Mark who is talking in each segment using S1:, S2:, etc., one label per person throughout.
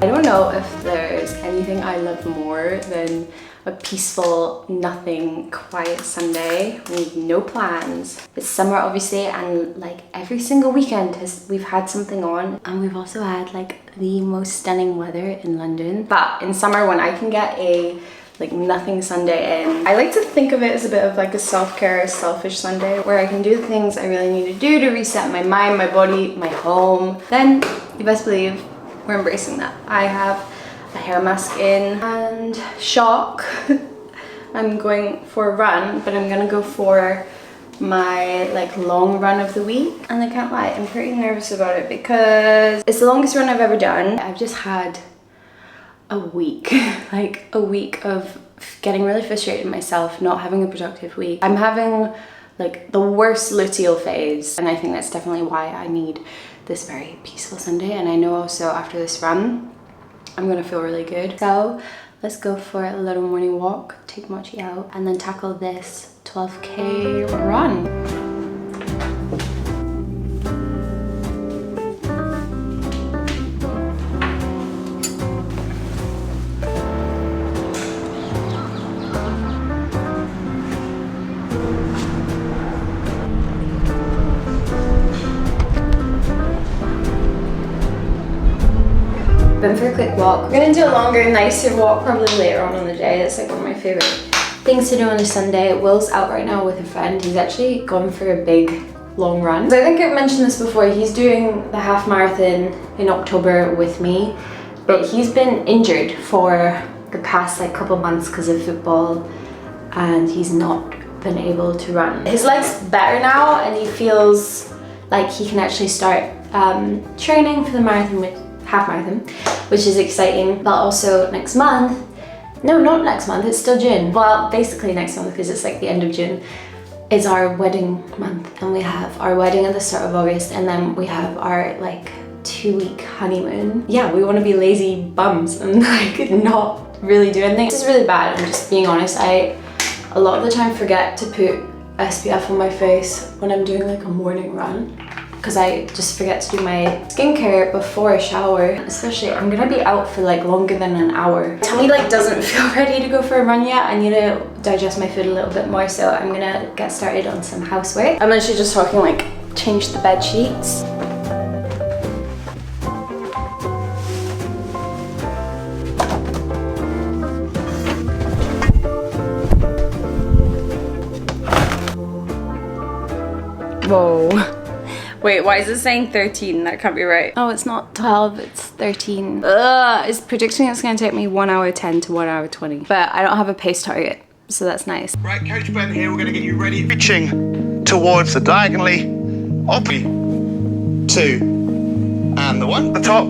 S1: don't know if there's anything I love more than a peaceful, nothing, quiet Sunday with no plans. It's summer obviously, and like every single weekend we've had something on, and we've also had like the most stunning weather in London. But in summer, when I can get a like nothing Sunday in, I like to think of it as a bit of like a self-care, selfish Sunday where I can do the things I really need to do to reset my mind, my body, my home. Then you best believe we're embracing that. I have a hair mask in, and shock, I'm going for a run, but I'm gonna go for my like long run of the week. And I can't lie, I'm pretty nervous about it because it's the longest run I've ever done. I've just had a week, like a week of getting really frustrated with myself, not having a productive week. I'm having like the worst luteal phase, and I think that's definitely why I need this very peaceful Sunday. And I know also after this run I'm gonna feel really good. So let's go for a little morning walk, take Mochi out, and then tackle this 12k run. Been for a quick walk. We're gonna do a longer, nicer walk probably later on in the day. That's like one of my favorite things to do on a Sunday. Will's out right now with a friend. He's actually gone for a big, long run. So I think I've mentioned this before. He's doing the half marathon in October with me, but he's been injured for the past like couple months because of football, and he's not been able to run. His leg's better now, and he feels like he can actually start training for the marathon with half marathon, which is exciting. But also next month, no, not next month, it's still June. Well, basically next month, because it's like the end of June, is our wedding month. And we have our wedding at the start of August, and then we have our like 2-week honeymoon. Yeah, we want to be lazy bums and like not really do anything. This is really bad, I'm just being honest. I a lot of the time forget to put SPF on my face when I'm doing like a morning run, because I just forget to do my skincare before a shower. Especially, I'm gonna be out for like longer than an hour. My tummy like doesn't feel ready to go for a run yet. I need to digest my food a little bit more, so I'm gonna get started on some housework. I'm actually just talking like change the bed sheets. Whoa. Wait, why is it saying 13? That can't be right. Oh, it's not 12, it's 13. Ugh, it's predicting it's gonna take me 1 hour 10 to 1 hour 20. But I don't have a pace target, so that's nice.
S2: Right, Coach Ben here, we're gonna get you ready. Reaching towards the diagonally, up, 2, and the 1, the top.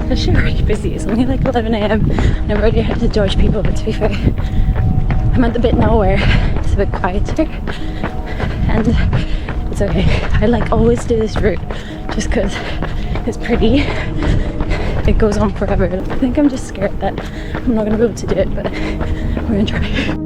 S2: It's actually really busy. It's only like 11 AM and I've already had to dodge people, but to be fair, I'm at the bit now where it's a bit quieter and it's okay. I like always do this route just because it's pretty. It goes on forever. I think I'm just scared that I'm not gonna be able to do it, but we're gonna try.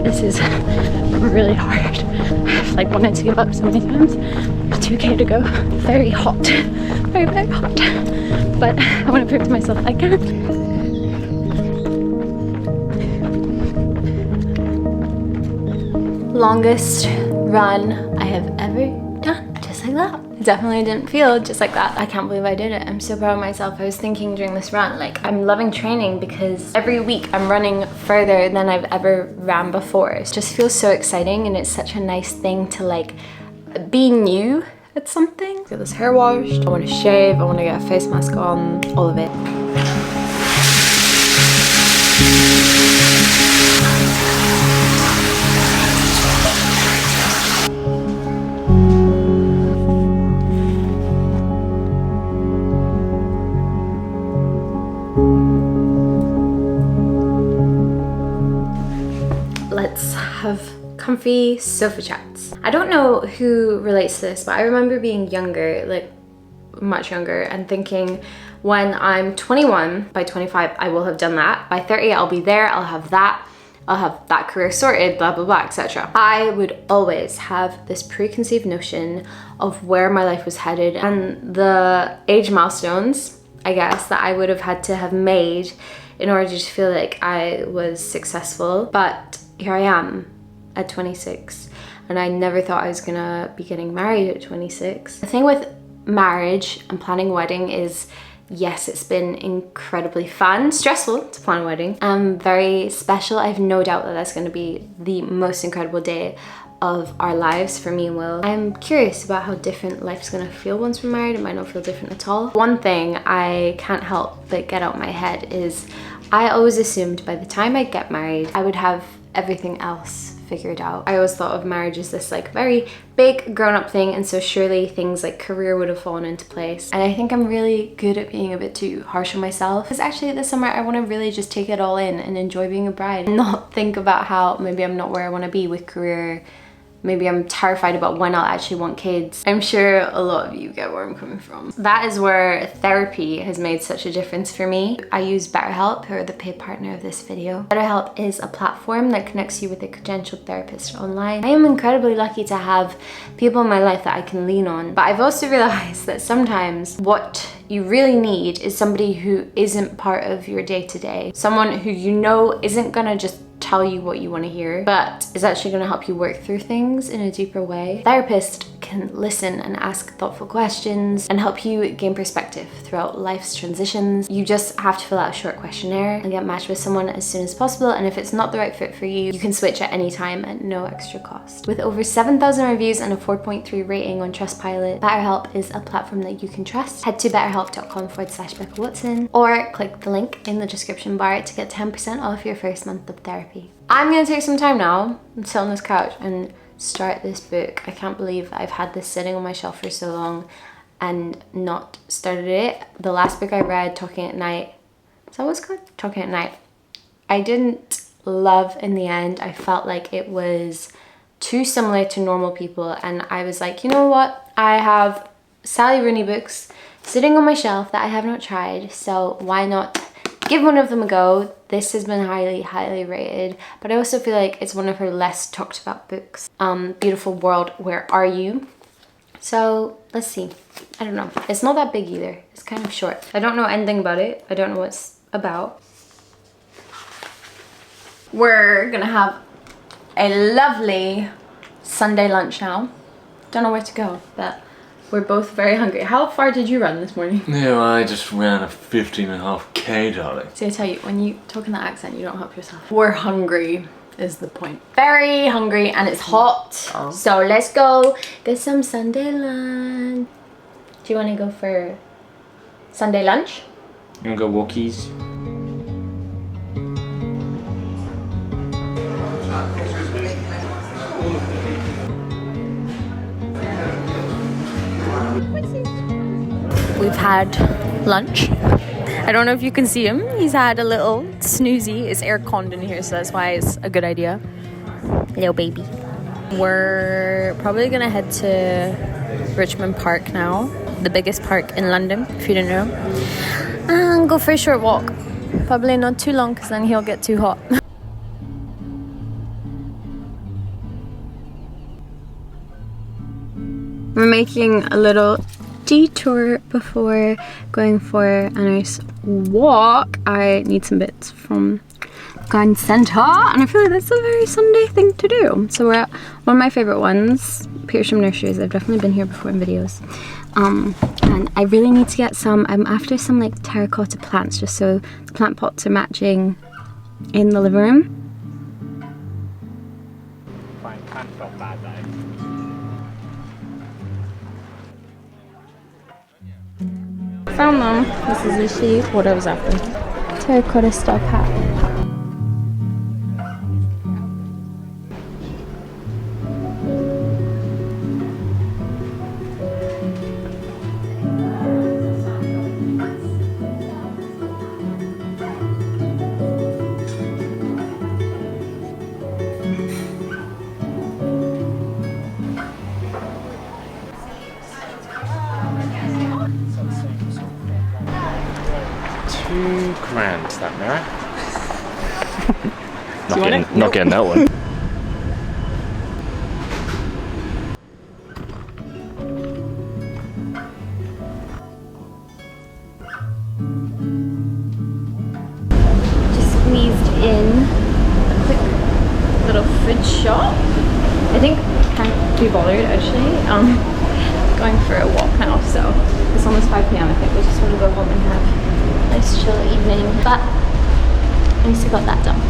S2: This is really hard. I've like wanted to give up so many times. 2k to go. Very hot. Very, very hot. But I want to prove to myself I can. Longest run I have ever done. Just like that. It definitely didn't feel just like that. I can't believe I did it. I'm so proud of myself. I was thinking during this run, like, I'm loving training because every week I'm running further than I've ever ran before. It just feels so exciting, and it's such a nice thing to like be new at something. Get this hair washed, I want to shave, I want to get a face mask on, all of it. Let's have comfy sofa chats. I don't know who relates to this, but I remember being younger, like much younger, and thinking when I'm 21, by 25 I will have done that, by 30 I'll be there, I'll have that career sorted, blah blah blah, etc. I would always have this preconceived notion of where my life was headed and the age milestones, I guess, that I would have had to have made in order to feel like I was successful. But here I am at 26, and I never thought I was gonna be getting married at 26. The thing with marriage and planning a wedding is, yes, it's been incredibly fun, stressful to plan a wedding, very special. I have no doubt that that's going to be the most incredible day of our lives for me and Will. I'm curious about how different life's going to feel once we're married. It might not feel different at all. One thing I can't help but get out of my head is I always assumed by the time I get married I would have everything else figured out. I always thought of marriage as this like very big grown-up thing, and so surely things like career would have fallen into place. And I think I'm really good at being a bit too harsh on myself, because actually this summer I want to really just take it all in and enjoy being a bride and not think about how maybe I'm not where I want to be with career. Maybe I'm terrified about when I'll actually want kids. I'm sure a lot of you get where I'm coming from. That is where therapy has made such a difference for me. I use BetterHelp, who are the paid partner of this video. BetterHelp is a platform that connects you with a credentialed therapist online. I am incredibly lucky to have people in my life that I can lean on, but I've also realized that sometimes what you really need is somebody who isn't part of your day-to-day. Someone who you know isn't gonna just tell you what you want to hear, but is actually going to help you work through things in a deeper way. A therapist can listen and ask thoughtful questions and help you gain perspective throughout life's transitions. You just have to fill out a short questionnaire and get matched with someone as soon as possible, and if it's not the right fit for you, you can switch at any time at no extra cost. With over 7,000 reviews and a 4.3 rating on Trustpilot, BetterHelp is a platform that you can trust. Head to betterhelp.com/beccawatson or click the link in the description bar to get 10% off your first month of therapy. I'm gonna take some time now and sit on this couch and start this book. I can't believe I've had this sitting on my shelf for so long and not started it. The last book I read, Talking at Night, is that what it's called? Talking at Night, I didn't love in the end. I felt like it was too similar to Normal People, and I was like, you know what? I have Sally Rooney books sitting on my shelf that I have not tried, so why not give one of them a go. This has been highly rated, but I also feel like it's one of her less talked about books. Beautiful World, Where Are You? So let's see. I don't know. It's not that big either. It's kind of short. I don't know anything about it. I don't know what it's about. We're gonna have a lovely Sunday lunch now. Don't know where to go, but we're both very hungry. How far did you run this morning?
S3: Yeah, well, I just ran a 15.5K, darling.
S2: See, I tell you, when you talk in that accent, you don't help yourself. We're hungry is the point. Very hungry, and it's hot. Oh. So let's go get some Sunday lunch. Do you want to go for Sunday lunch?
S3: You want to go walkies?
S2: We've had lunch. I don't know if you can see him. He's had a little snoozy. It's air-conned in here, so that's why it's a good idea. Little baby. We're probably gonna head to Richmond Park now, the biggest park in London, if you didn't know, and go for a short walk. Probably not too long, because then he'll get too hot. We're making a little detour before going for a nice walk. I need some bits from Garden Centre, and I feel like that's a very Sunday thing to do. So we're at one of my favourite ones, Pearsham Nurseries. I've definitely been here before in videos. And I really need to get some, I'm after some like terracotta plants, just so the plant pots are matching in the living room.
S3: Fine, can't feel bad though.
S2: Found them. This is literally what I was after. Terracotta style hat.
S4: grand, that mirror.
S5: Do you want it?
S4: Not getting that one.
S2: Just squeezed in a quick little food shop. I think can't be bothered actually. Going for a walk now, so it's almost 5 p.m. I think we just want to go home and have a nice chill evening. But at least I got that done.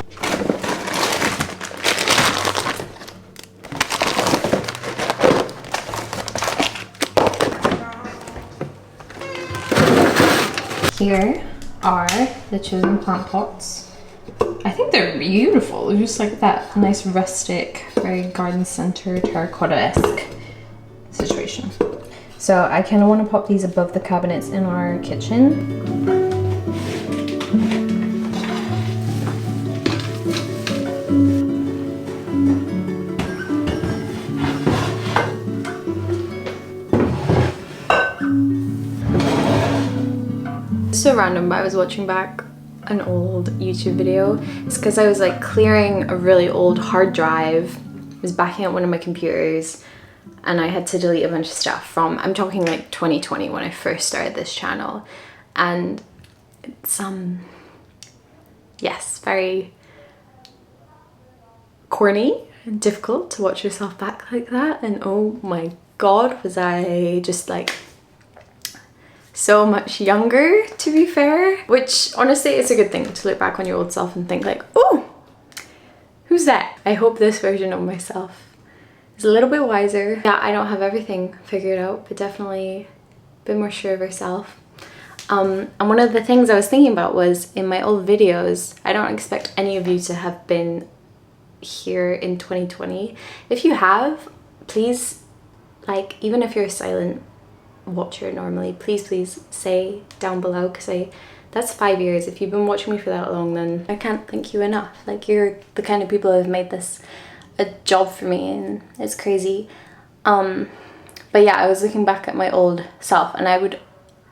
S2: Here are the chosen plant pots. I think they're beautiful. They're just like that nice rustic, very garden center terracotta-esque situation. So I kind of want to pop these above the cabinets in our kitchen. So random, but I was watching back an old YouTube video. It's because I was like clearing a really old hard drive. I was backing up one of my computers and I had to delete a bunch of stuff from, I'm talking like 2020 when I first started this channel. And it's yes, very corny and difficult to watch yourself back like that. And oh my god, was I just like so much younger, to be fair. Which honestly, it's a good thing to look back on your old self and think like, oh, who's that? I hope this version of myself is a little bit wiser. Yeah, I don't have everything figured out, but definitely a bit more sure of herself. And one of the things I was thinking about was in my old videos, I don't expect any of you to have been here in 2020. If you have, please, like, even if you're a silent watcher normally, please say down below, because that's 5 years. If you've been watching me for that long, then I can't thank you enough. Like, you're the kind of people who have made this a job for me, and it's crazy. But yeah, I was looking back at my old self and I would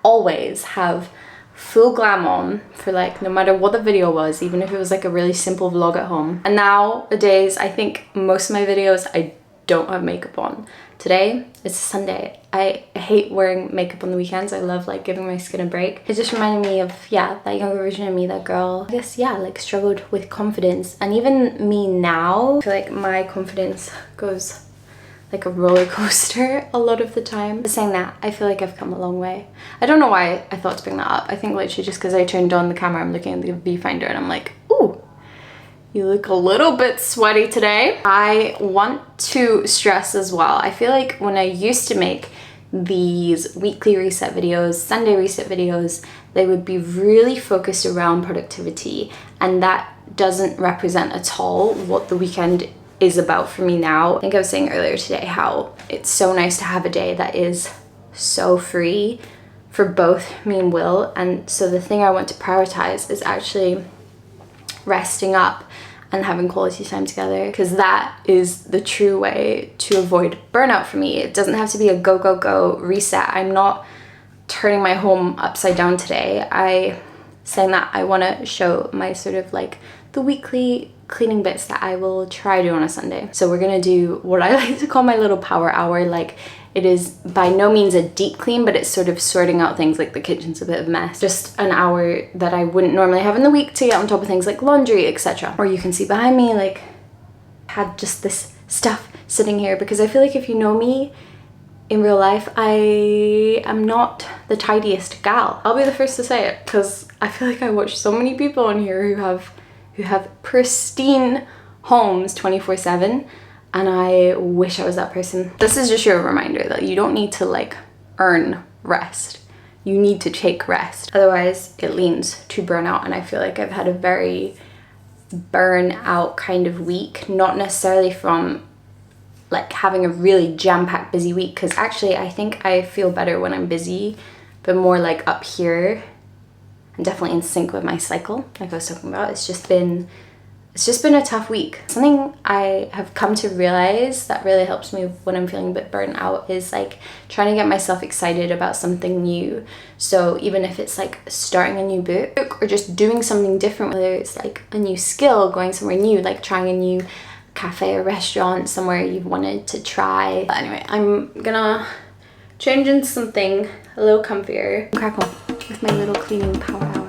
S2: always have full glam on for like no matter what the video was, even if it was like a really simple vlog at home. And nowadays I think most of my videos I don't have makeup on. Today it's a Sunday. I hate wearing makeup on the weekends. I love like giving my skin a break. It just reminded me of, yeah, that younger version of me, that girl, I guess, yeah, like struggled with confidence. And even me now, I feel like my confidence goes like a roller coaster a lot of the time. But saying that, I feel like I've come a long way. I don't know why I thought to bring that up. I think literally just because I turned on the camera, I'm looking at the viewfinder and I'm like, ooh, you look a little bit sweaty today. I want to stress as well, I feel like when I used to make these weekly reset videos, Sunday reset videos, they would be really focused around productivity, and that doesn't represent at all what the weekend is about for me now. I think I was saying earlier today how it's so nice to have a day that is so free for both me and Will, and so the thing I want to prioritize is actually resting up and having quality time together, because that is the true way to avoid burnout for me. It doesn't have to be a go, go, go reset. I'm not turning my home upside down today. Saying that, I want to show my sort of like the weekly cleaning bits that I will try to do on a Sunday. So we're gonna do what I like to call my little power hour. Like, it is by no means a deep clean, but it's sort of sorting out things, like the kitchen's a bit of a mess. Just an hour that I wouldn't normally have in the week to get on top of things like laundry, etc. Or you can see behind me, like, had just this stuff sitting here, because I feel like if you know me in real life, I am not the tidiest gal. I'll be the first to say it, because I feel like I watch so many people on here who have pristine homes 24/7. And I wish I was that person. This is just your reminder that you don't need to like earn rest. You need to take rest. Otherwise it leans to burnout. And I feel like I've had a very burnout kind of week. Not necessarily from like having a really jam-packed busy week, because actually I think I feel better when I'm busy, but more like up here and definitely in sync with my cycle, like I was talking about. It's just been It's just been a tough week. Something I have come to realize that really helps me when I'm feeling a bit burnt out is like trying to get myself excited about something new. So even if it's like starting a new book or just doing something different, whether it's like a new skill, going somewhere new, like trying a new cafe or restaurant, somewhere you've wanted to try. But anyway, I'm gonna change into something a little comfier. Crack on with my little cleaning power hour.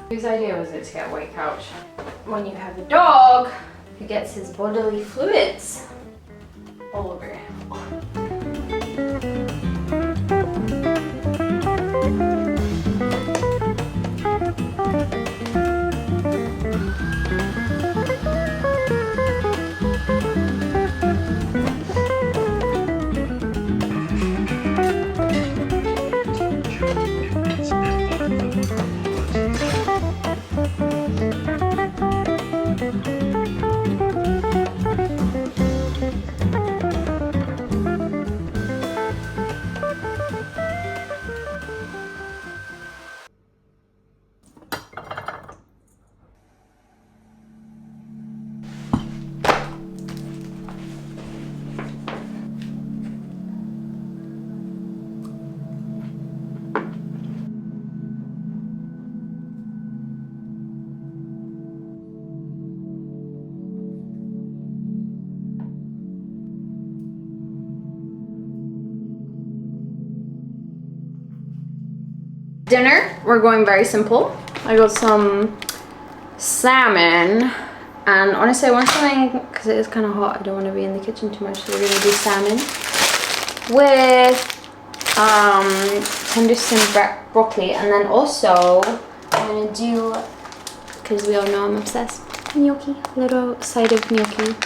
S1: Whose idea was it to get a white couch? When you have a dog who gets his bodily fluids all over him. Dinner, we're going very simple. I got some salmon, and honestly I want something, because it is kind of hot, I don't want to be in the kitchen too much, so we're going to do salmon with tender steamed broccoli, and then also I'm going to do, because we all know I'm obsessed, gnocchi, a little side of gnocchi.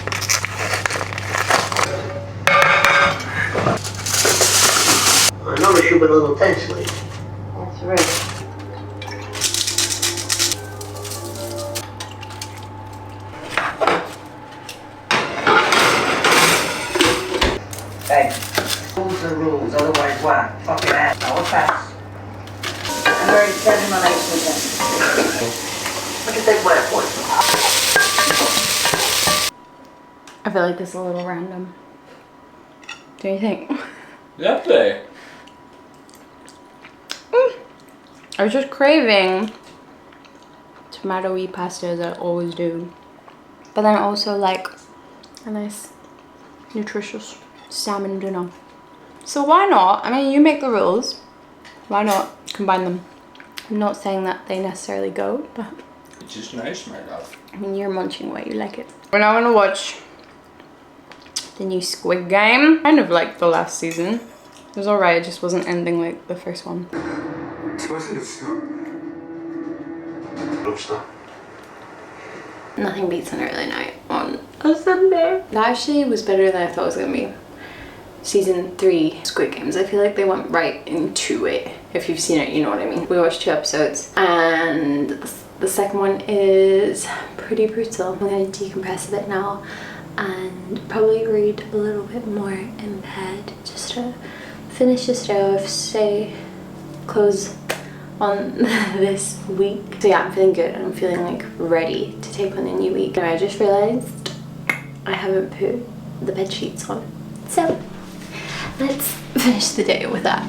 S5: I noticed you've been a little tense lately.
S1: That's right.
S5: Hey, rules are rules, otherwise what? Fucking ass. Now what's that? I'm already setting my nights with them. What you think my appointment?
S1: I feel like this is a little random. Don't you think?
S3: Lovely.
S1: I was just craving tomato-y pasta as I always do. But then I also like a nice, nutritious salmon dinner. So why not? I mean, you make the rules. Why not combine them? I'm not saying that they necessarily go, but...
S3: It's just nice, my love.
S1: I mean, you're munching away, you like it. We're now gonna watch the new Squid Game. Kind of like the last season. It was alright, it just wasn't ending like the first one. Nothing beats an early night on a Sunday. That actually was better than I thought it was gonna be. Season 3 Squid Games, I feel like they went right into it. If you've seen it, you know what I mean. We watched 2 episodes and the second one is pretty brutal. I'm gonna decompress a bit now and probably read a little bit more in bed just to finish this day off, say close on this week. So yeah, I'm feeling good and I'm feeling like ready to take on a new week. And I just realized I haven't put the bed sheets on. So let's finish the day with that.